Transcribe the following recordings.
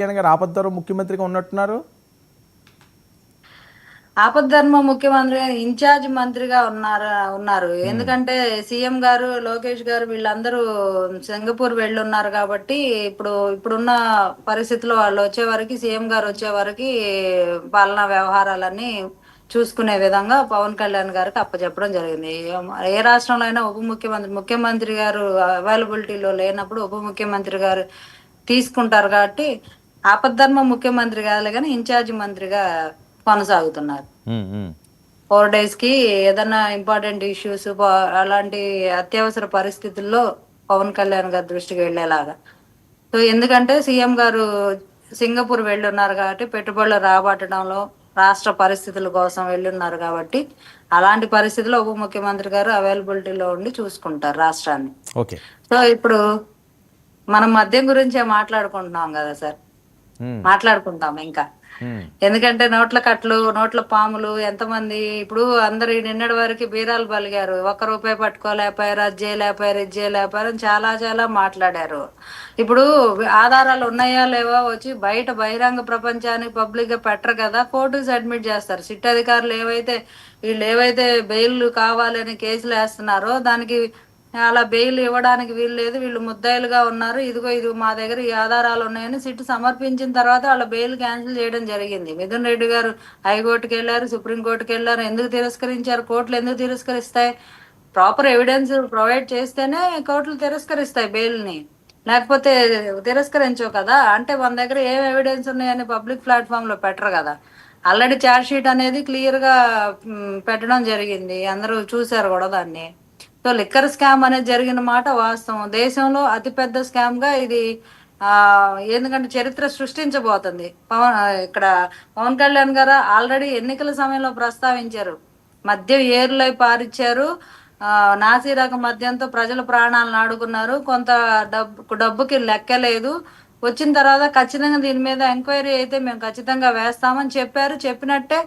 కళ్యాణ్ గారు ఆపద్ధర్మ ముఖ్యమంత్రిగా ఉన్నట్టున్నారు. ఆపద్ధర్మ ముఖ్యమంత్రి ఇన్ఛార్జ్ మంత్రిగా ఉన్నారు. ఎందుకంటే సీఎం గారు లోకేష్ గారు వీళ్ళందరూ సింగపూర్ వెళ్ళున్నారు కాబట్టి ఇప్పుడున్న పరిస్థితిలో వాళ్ళు వచ్చే వరకు సీఎం గారు వచ్చే వరకు పాలనా వ్యవహారాలన్నీ చూసుకునే విధంగా పవన్ కళ్యాణ్ గారికి అప్పచెప్పడం జరిగింది. ఏ రాష్ట్రంలో అయినా ముఖ్యమంత్రి గారు అవైలబిలిటీలో లేనప్పుడు ఉప ముఖ్యమంత్రి గారు తీసుకుంటారు కాబట్టి ఆపద్ధర్మ ముఖ్యమంత్రి కాదులే కానీ ఇన్ఛార్జ్ మంత్రిగా కొనసాగుతున్నారు. 4 days కి ఏదైనా ఇంపార్టెంట్ ఇష్యూస్ అలాంటి అత్యవసర పరిస్థితుల్లో పవన్ కళ్యాణ్ గారి దృష్టికి వెళ్ళేలాగా. సో ఎందుకంటే సీఎం గారు సింగపూర్ వెళ్ళున్నారు కాబట్టి పెట్టుబడులు రాబట్టడంలో రాష్ట్ర పరిస్థితుల కోసం వెళ్ళున్నారు కాబట్టి అలాంటి పరిస్థితుల్లో ఉప ముఖ్యమంత్రి గారు అవైలబిలిటీలో ఉండి చూసుకుంటారు రాష్ట్రాన్ని. ఓకే. సో ఇప్పుడు మనం మద్యం గురించే మాట్లాడుకుంటున్నాం కదా సార్, మాట్లాడుకుంటాం ఇంకా. ఎందుకంటే నోట్ల కట్లు నోట్ల పాములు ఎంతమంది ఇప్పుడు అందరు నిన్నటి వరకు బీరాలు పలిగారు. ₹1 పట్టుకోలేకపోయారు, అది చేయలేకపోయారు, ఇది చేయలేకపోయారు అని చాలా చాలా మాట్లాడారు. ఇప్పుడు ఆధారాలు ఉన్నాయా లేవా వచ్చి బయట బహిరంగ ప్రపంచానికి పబ్లిక్ గా పెట్టరు కదా, కోర్టుకి సబ్మిట్ చేస్తారు. సిట్ అధికారులు వీళ్ళు ఏవైతే బెయిల్ కావాలని కేసులు వేస్తున్నారో దానికి అలా బెయిల్ ఇవ్వడానికి వీలు లేదు, వీళ్ళు ముద్దాయిలుగా ఉన్నారు, ఇది మా దగ్గర ఈ ఆధారాలు ఉన్నాయని సిట్ సమర్పించిన తర్వాత వాళ్ళ బెయిల్ క్యాన్సిల్ చేయడం జరిగింది. మిథున్ రెడ్డి గారు హైకోర్టుకి వెళ్ళారు, సుప్రీంకోర్టుకి వెళ్ళారు. ఎందుకు తిరస్కరించారు? కోర్టులు ఎందుకు తిరస్కరిస్తాయి? ప్రాపర్ ఎవిడెన్స్ ప్రొవైడ్ చేస్తేనే కోర్టులు తిరస్కరిస్తాయి బెయిల్ని, లేకపోతే తిరస్కరించవు కదా. అంటే మన దగ్గర ఏం ఎవిడెన్స్ ఉన్నాయని పబ్లిక్ ప్లాట్ఫామ్ లో పెట్టరు కదా. ఆల్రెడీ ఛార్జ్ షీట్ అనేది క్లియర్ గా పెట్టడం జరిగింది, అందరూ చూశారు కూడా దాన్ని. సో లిక్కర్ స్కామ్ అనేది జరిగిన మాట వాస్తవం. దేశంలో అతిపెద్ద స్కామ్ గా ఇది ఎందుకంటే చరిత్ర సృష్టించబోతుంది. ఇక్కడ పవన్ కళ్యాణ్ గారు ఆల్రెడీ ఎన్నికల సమయంలో ప్రస్తావించారు, మద్యం ఏరులై పారిచ్చారు, నాసి రకం మద్యంతో ప్రజల ప్రాణాలను ఆడుకున్నారు, కొంత డబ్బుకి లెక్కలేదు, వచ్చిన తర్వాత ఖచ్చితంగా దీని మీద ఎంక్వైరీ అయితే మేము ఖచ్చితంగా వేస్తామని చెప్పారు. చెప్పినట్టే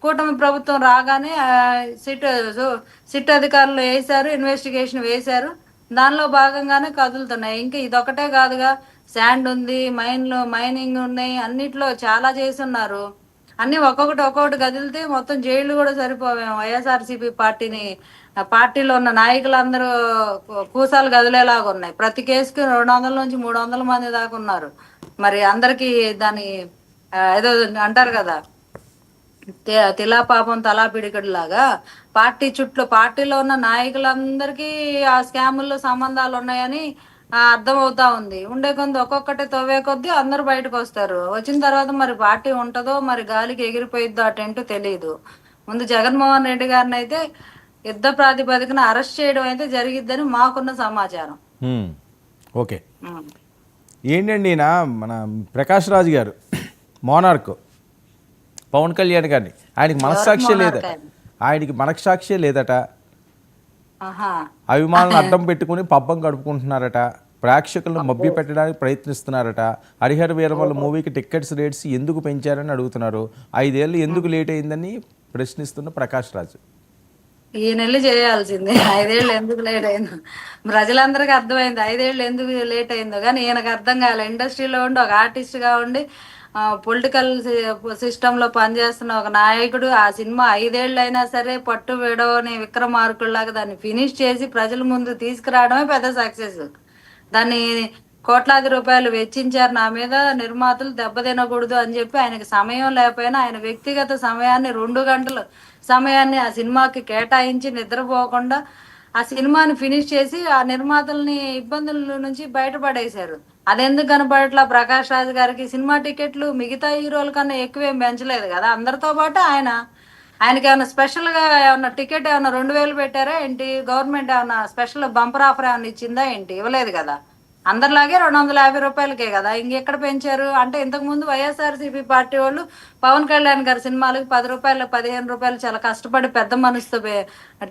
కూటమి ప్రభుత్వం రాగానే సిట్ అధికారులు ఇన్వెస్టిగేషన్ వేశారు. దానిలో భాగంగానే కదులుతున్నాయి. ఇంకా ఇదొకటే కాదుగా, శాండ్ ఉంది, మైనింగ్ ఉన్నాయి, అన్నిట్లో చాలా చేస్తున్నారు. అన్ని ఒక్కొక్కటి కదిలితే మొత్తం జైళ్లు కూడా సరిపోవేమో. వైఎస్ఆర్సీపీ పార్టీలో ఉన్న నాయకులందరూ కూసాలు కదిలేలాగా ఉన్నాయి. ప్రతి కేసుకి 200 నుంచి 300 మంది దాకా ఉన్నారు. మరి అందరికి దాని ఏదో అంటారు కదా, తిలా పాపం తలా పిడికడు లాగా పార్టీలో ఉన్న నాయకులందరికీ ఆ స్కాముల్లో సంబంధాలు ఉన్నాయని అర్థం అవుతా ఉంది. ఉండే కొద్ది ఒక్కొక్కటి తవ్వే కొద్దీ అందరూ బయటకు వస్తారు. వచ్చిన తర్వాత మరి పార్టీ ఉంటుందో మరి గాలికి ఎగిరిపోయిద్దో అటేంటో తెలియదు. ముందు జగన్మోహన్ రెడ్డి గారిని అయితే యుద్ధ ప్రాతిపదికన అరెస్ట్ చేయడం అయితే జరిగిద్దని మాకున్న సమాచారం. ఓకే. ఏంటండి మన ప్రకాష్ రాజ్ గారు మోనార్క్ పవన్ కళ్యాణ్ గారిని ఆయనకి మనస్సాక్షి లేదట, అభిమానులను అడ్డం పెట్టుకుని పబ్బం గడుపుకుంటున్నారట, ప్రేక్షకులను మభ్య పెట్టడానికి ప్రయత్నిస్తున్నారట, హరిహర వీరమల్ల మూవీకి టికెట్స్ రేట్స్ ఎందుకు పెంచారని అడుగుతున్నారు. 5 ఏళ్ళు ఎందుకు లేట్ అయిందని ప్రశ్నిస్తున్న ప్రకాష్ రాజ్. ఈ నెల చేయాల్సిందే, 5 ఏళ్ళు ఎందుకు లేట్ అయిందో ప్రజలందరికీ అర్థమైంది. 5 ఏళ్ళు ఎందుకు లేట్ అయిందో కానీ ఈయనకు అర్థం కాలే. ఇండస్ట్రీలో ఉండి ఒక ఆర్టిస్ట్ గా ఉండి పొలిటికల్ సిస్టంలో పనిచేస్తున్న ఒక నాయకుడు ఆ సినిమా 5 ఏళ్ళు అయినా సరే పట్టు విడవని విక్రమార్కుల్లాగా దాన్ని ఫినిష్ చేసి ప్రజల ముందు తీసుకురావడమే పెద్ద సక్సెస్. దాన్ని కోట్లాది రూపాయలు వెచ్చించారు నా మీద, నిర్మాతలు దెబ్బతినకూడదు అని చెప్పి ఆయనకి సమయం లేకపోయినా ఆయన వ్యక్తిగత సమయాన్ని 2 గంటలు సమయాన్ని ఆ సినిమాకి కేటాయించి నిద్రపోకుండా ఆ సినిమాని ఫినిష్ చేసి ఆ నిర్మాతల్ని ఇబ్బందుల నుంచి బయటపడేశారు. అదెందుకు కనపడట్లా ప్రకాష్ రాజ్ గారికి? సినిమా టికెట్లు మిగతా హీరోల కన్నా ఎక్కువేం పెంచలేదు కదా అందరితో పాటు. ఆయనకి ఏమైనా స్పెషల్ గా ఏమన్నా టికెట్ ఏమన్నా 2000 పెట్టారా ఏంటి? గవర్నమెంట్ ఏమన్నా స్పెషల్ బంపర్ ఆఫర్ ఏమన్నా ఇచ్చిందా ఏంటి? ఇవ్వలేదు కదా. అందరిలాగే ₹250కే కదా. ఇంకెక్కడ పెంచారు? అంటే ఇంతకు ముందు వైఎస్ఆర్సీపీ పార్టీ వాళ్ళు పవన్ కళ్యాణ్ గారి సినిమాలకి ₹10 ₹15 చాలా కష్టపడి పెద్ద మనసుతో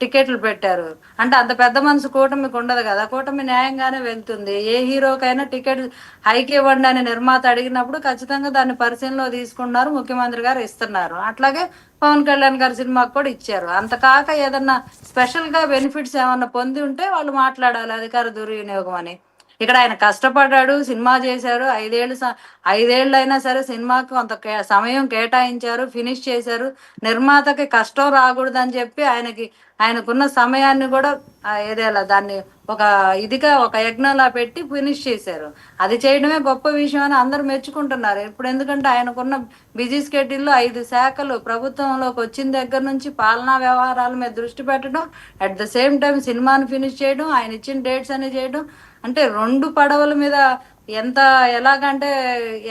టికెట్లు పెట్టారు. అంటే అంత పెద్ద మనసు కూటమికి ఉండదు కదా. కూటమి న్యాయంగానే వెళ్తుంది. ఏ హీరోకైనా టికెట్ హైకి ఇవ్వండి అని నిర్మాత అడిగినప్పుడు ఖచ్చితంగా దాన్ని పరిశీలనలో తీసుకున్నారు, ముఖ్యమంత్రి గారు ఇస్తున్నారు. అట్లాగే పవన్ కళ్యాణ్ గారి సినిమాకి కూడా ఇచ్చారు. అంత కాక ఏదన్నా స్పెషల్ గా బెనిఫిట్స్ ఏమన్నా పొంది ఉంటే వాళ్ళు మాట్లాడాలి అధికార దుర్వినియోగం అని. ఇక్కడ ఆయన కష్టపడ్డాడు, సినిమా చేశారు, 5 ఏళ్ళు అయినా సరే సినిమాకి కొంత సమయం కేటాయించారు, ఫినిష్ చేశారు. నిర్మాతకి కష్టం రాకూడదని చెప్పి ఆయనకున్న సమయాన్ని కూడా ఏదేలా దాన్ని ఒక ఒక యజ్ఞంలా పెట్టి ఫినిష్ చేశారు. అది చేయడమే గొప్ప విషయం అని అందరూ మెచ్చుకుంటున్నారు. ఇప్పుడు ఎందుకంటే ఆయనకున్న బిజీ స్కెడ్యూల్లో 5 శాఖలు ప్రభుత్వంలోకి వచ్చిన దగ్గర నుంచి పాలనా వ్యవహారాల మీద దృష్టి పెట్టడం, అట్ ద సేమ్ టైం సినిమాని ఫినిష్ చేయడం, ఆయన ఇచ్చిన డేట్స్ అని చేయడం, అంటే 2 పడవల మీద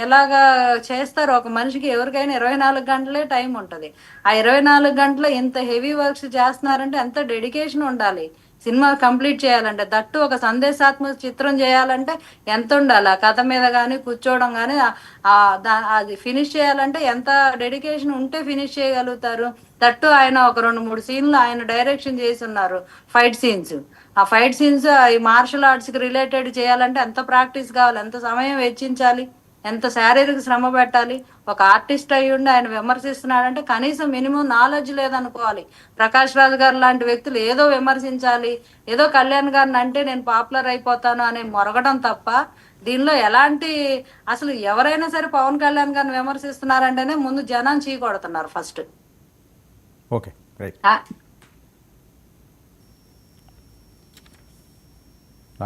ఎలాగా చేస్తారు. ఒక మనిషికి ఎవరికైనా 24 గంటలే టైం ఉంటుంది. ఆ 24 గంటలు ఇంత హెవీ వర్క్స్ చేస్తున్నారంటే ఎంత డెడికేషన్ ఉండాలి. సినిమా కంప్లీట్ చేయాలంటే, దట్టు ఒక సందేశాత్మక చిత్రం చేయాలంటే ఎంత ఉండాలి. ఆ కథ మీద కానీ కూర్చోవడం కానీ అది ఫినిష్ చేయాలంటే ఎంత డెడికేషన్ ఉంటే ఫినిష్ చేయగలుగుతారు. దట్టు ఆయన ఒక 2-3 సీన్లు ఆయన డైరెక్షన్ చేసి ఉన్నారు, ఫైట్ సీన్స్. ఆ ఫైట్ సీన్స్ ఈ మార్షల్ ఆర్ట్స్కి రిలేటెడ్ చేయాలంటే ఎంత ప్రాక్టీస్ కావాలి, ఎంత సమయం వెచ్చించాలి, ఎంత శారీరక శ్రమ పెట్టాలి. ఒక ఆర్టిస్ట్ అయ్యి ఉండి ఆయన విమర్శిస్తున్నాడంటే కనీసం మినిమం నాలెడ్జ్ లేదనుకోవాలి. ప్రకాష్ రాజ్ గారు లాంటి వ్యక్తులు ఏదో విమర్శించాలి, ఏదో కళ్యాణ్ గారిని అంటే నేను పాపులర్ అయిపోతాను అని మొరగడం తప్ప దీనిలో ఎలాంటి, అసలు ఎవరైనా సరే పవన్ కళ్యాణ్ గారిని విమర్శిస్తున్నారంటేనే ముందు జనం చీ కొడుతున్నారు ఫస్ట్. Okay right.